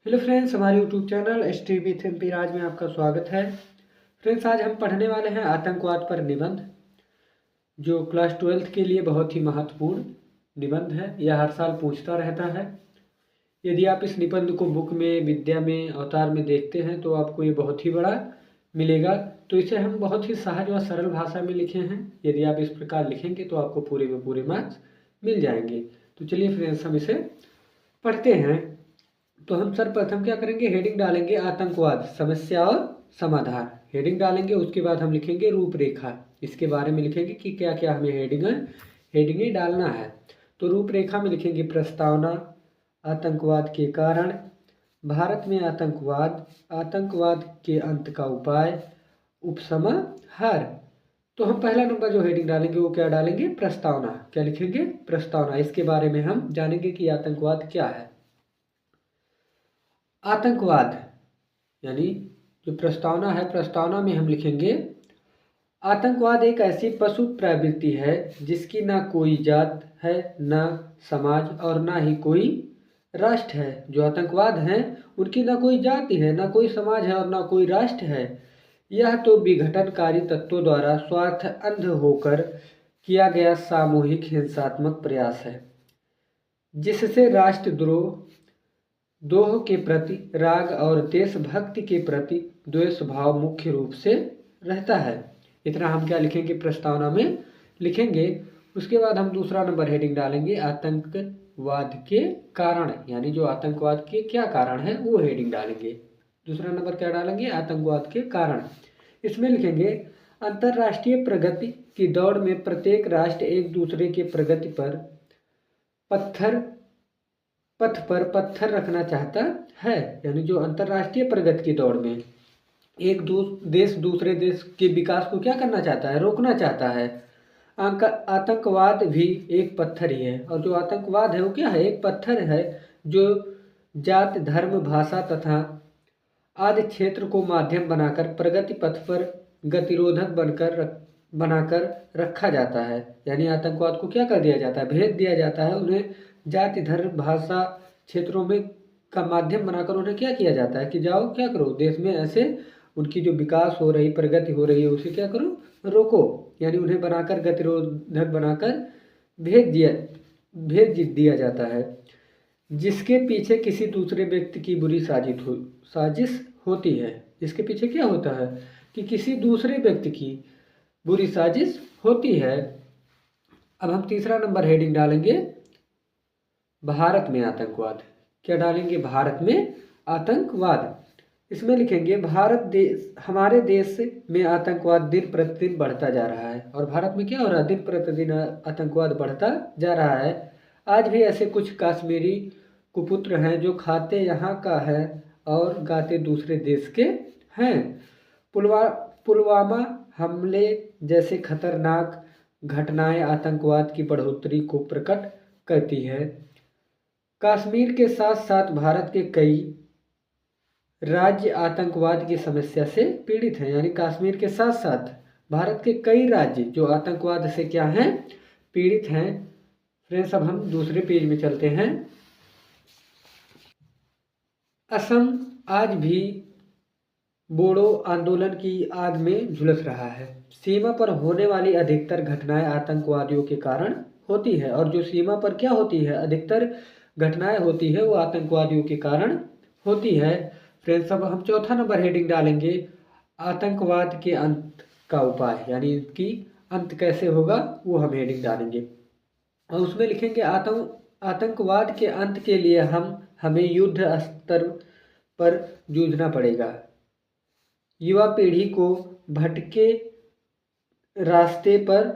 Hello friends, हमारे YouTube channel ST with MP राज में आपका स्वागत है। फ्रेंड्स, आज हम पढ़ने वाले हैं आतंकवाद पर निबंध, जो क्लास 12th के लिए बहुत ही महत्वपूर्ण निबंध है। यह हर साल पूछता रहता है। यदि आप इस निबंध को बुक में, विद्या में, अवतार में देखते हैं तो आपको ये बहुत ही बड़ा मिलेगा। तो इसे हम बहुत ही सहज व सरल भाषा में लिखे हैं। यदि आप इस प्रकार लिखेंगे तो आपको पूरे में पूरे मार्क्स मिल जाएंगे। तो चलिए फ्रेंड्स, हम इसे पढ़ते हैं। तो हम सर्वप्रथम क्या करेंगे, हेडिंग डालेंगे आतंकवाद समस्या और समाधान। हेडिंग डालेंगे, उसके बाद हम लिखेंगे रूपरेखा। इसके बारे में लिखेंगे कि क्या क्या हमें हेडिंग डालना है। तो रूपरेखा में लिखेंगे प्रस्तावना, आतंकवाद के कारण, भारत में आतंकवाद, आतंकवाद के अंत का उपाय, उपसमाहार। तो हम पहला नंबर जो हेडिंग डालेंगे वो क्या डालेंगे, प्रस्तावना। क्या लिखेंगे, प्रस्तावना। इसके बारे में हम जानेंगे कि आतंकवाद क्या है। आतंकवाद यानी जो प्रस्तावना है, प्रस्तावना में हम लिखेंगे आतंकवाद एक ऐसी पशु प्रवृत्ति है जिसकी ना कोई जात है, ना समाज और ना ही कोई राष्ट्र है। जो आतंकवाद हैं उनकी ना कोई जाति है, ना कोई समाज है और ना कोई राष्ट्र है। यह तो विघटनकारी तत्वों द्वारा स्वार्थ अंध होकर किया गया सामूहिक हिंसात्मक प्रयास है, जिससे राष्ट्रद्रोह, दोह के प्रति राग और देशभक्ति के प्रति द्वेष भाव मुख्य रूप से रहता है। इतना हम क्या लिखेंगे, प्रस्तावना में लिखेंगे। उसके बाद हम दूसरा नंबर हेडिंग डालेंगे आतंकवाद के कारण, यानी जो आतंकवाद के क्या कारण है वो हेडिंग डालेंगे। दूसरा नंबर क्या डालेंगे, आतंकवाद के कारण। इसमें लिखेंगे अंतर्राष्ट्रीय प्रगति की दौड़ में प्रत्येक राष्ट्र एक दूसरे के प्रगति पर पथ पर पत्थर रखना चाहता है। यानी जो अंतर्राष्ट्रीय प्रगति की दौड़ में एक देश दूसरे देश के विकास को क्या करना चाहता है, रोकना चाहता है। आतंकवाद भी एक पत्थर ही है। और जो आतंकवाद है वो क्या है, एक पत्थर है जो जात, धर्म, भाषा तथा आदि क्षेत्र को माध्यम बनाकर प्रगति पथ पर गतिरोधक बनाकर रखा जाता है। यानी आतंकवाद को क्या कर दिया जाता है, भेद दिया जाता है। उन्हें जाति, धर्म, भाषा क्षेत्रों में का माध्यम बनाकर उन्हें क्या किया जाता है कि जाओ क्या करो, देश में ऐसे उनकी जो विकास हो रही, प्रगति हो रही है उसे क्या करो, रोको। यानी उन्हें बनाकर गतिरोधक बनाकर भेद दिया जाता है, जिसके पीछे किसी दूसरे व्यक्ति की बुरी साजिश होती है। इसके पीछे क्या होता है कि किसी दूसरे व्यक्ति की बुरी साजिश होती है। अब हम तीसरा नंबर हेडिंग डालेंगे भारत में आतंकवाद। क्या डालेंगे, भारत में आतंकवाद। इसमें लिखेंगे हमारे देश में आतंकवाद दिन प्रतिदिन बढ़ता जा रहा है। और भारत में क्या हो रहा है, दिन प्रतिदिन आतंकवाद बढ़ता जा रहा है। आज भी ऐसे कुछ कश्मीरी कुपुत्र हैं जो खाते यहाँ का है और गाते दूसरे देश के हैं। पुलवामा हमले जैसे खतरनाक घटनाएं आतंकवाद की बढ़ोतरी को प्रकट करती है। कश्मीर के साथ साथ भारत के कई राज्य आतंकवाद की समस्या से पीड़ित हैं। यानी कश्मीर के साथ साथ भारत के कई राज्य जो आतंकवाद से क्या हैं, पीड़ित हैं। फ्रेंड्स, अब हम दूसरे पेज में चलते हैं। असम आज भी बोडो आंदोलन की आग में झुलस रहा है। सीमा पर होने वाली अधिकतर घटनाएं आतंकवादियों के कारण होती है। और जो सीमा पर क्या होती है, अधिकतर घटनाएं होती है वो आतंकवादियों के कारण होती है। फ्रेंड्स, अब हम चौथा नंबर हेडिंग डालेंगे आतंकवाद के अंत का उपाय। यानी इनकी अंत कैसे होगा वो हम हेडिंग डालेंगे। और उसमें लिखेंगे आतंकवाद के अंत के लिए हमें युद्ध स्तर पर जूझना पड़ेगा। युवा पीढ़ी को भटके रास्ते पर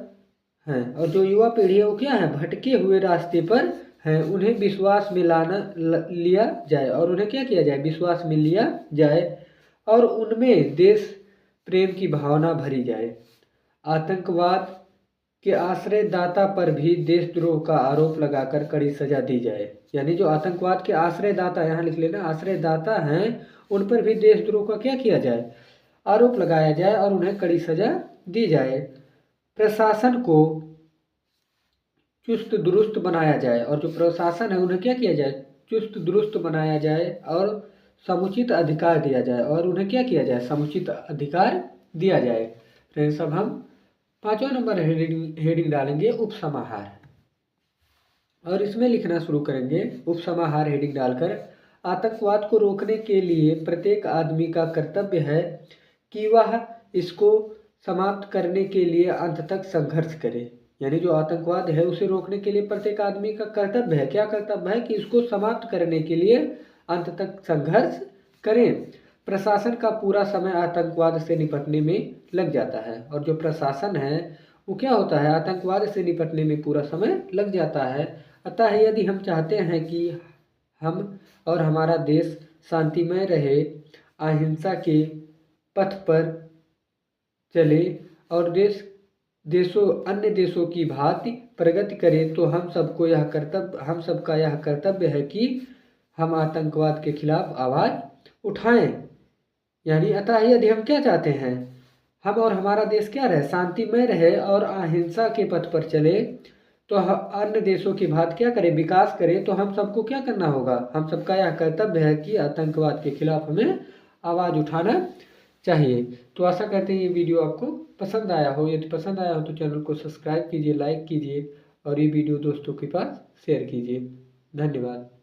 हैं। और जो युवा पीढ़ी है वो क्या है, भटके हुए रास्ते पर हैं। उन्हें विश्वास में लिया जाए। और उन्हें क्या किया जाए, विश्वास में लिया जाए और उनमें देश प्रेम की भावना भरी जाए। आतंकवाद के आश्रयदाता पर भी देशद्रोह का आरोप लगाकर कड़ी सजा दी जाए। यानी जो आतंकवाद के आश्रयदाता, यहाँ लिख लेना, आश्रयदाता हैं, उन पर भी देशद्रोह का क्या किया जाए, आरोप लगाया जाए और उन्हें कड़ी सजा दी जाए। प्रशासन को चुस्त दुरुस्त बनाया जाए। और जो प्रशासन है उन्हें क्या किया जाए, चुस्त दुरुस्त बनाया जाए और समुचित अधिकार दिया जाए, और उन्हें क्या किया जाए, समुचित अधिकार दिया जाए। फ्रेंड्स, अब हम 5वां नंबर हेडिंग डालेंगे उपसमाहार, और इसमें लिखना शुरू करेंगे उपसमाहार हेडिंग डालकर, आतंकवाद को रोकने के लिए प्रत्येक आदमी का कर्तव्य है कि वह इसको समाप्त करने के लिए अंत तक संघर्ष करे। यानी जो आतंकवाद है उसे रोकने के लिए प्रत्येक आदमी का कर्तव्य है, क्या कर्तव्य है, कि इसको समाप्त करने के लिए अंत तक संघर्ष करें। प्रशासन का पूरा समय आतंकवाद से निपटने में लग जाता है, और जो प्रशासन है वो क्या होता है, आतंकवाद से निपटने में पूरा समय लग जाता है। अतः यदि हम चाहते हैं कि हम और हमारा देश शांतिमय रहे, अहिंसा के पथ पर चले और अन्य देशों की भांति प्रगति करे, तो हम सबका यह कर्तव्य है कि हम आतंकवाद के खिलाफ आवाज़ उठाएं। यानी अतः यदि हम क्या चाहते हैं, हम और हमारा देश क्या रहे, शांतिमय रहे और अहिंसा के पथ पर चले, तो अन्य देशों की भांति क्या करें, विकास करें, तो हम सबको क्या करना होगा, हम सबका यह कर्तव्य है कि आतंकवाद के खिलाफ हमें आवाज़ उठाना चाहिए। तो आशा करते हैं ये वीडियो आपको पसंद आया हो। यदि पसंद आया हो तो चैनल को सब्सक्राइब कीजिए, लाइक कीजिए, और ये वीडियो दोस्तों के पास शेयर कीजिए। धन्यवाद।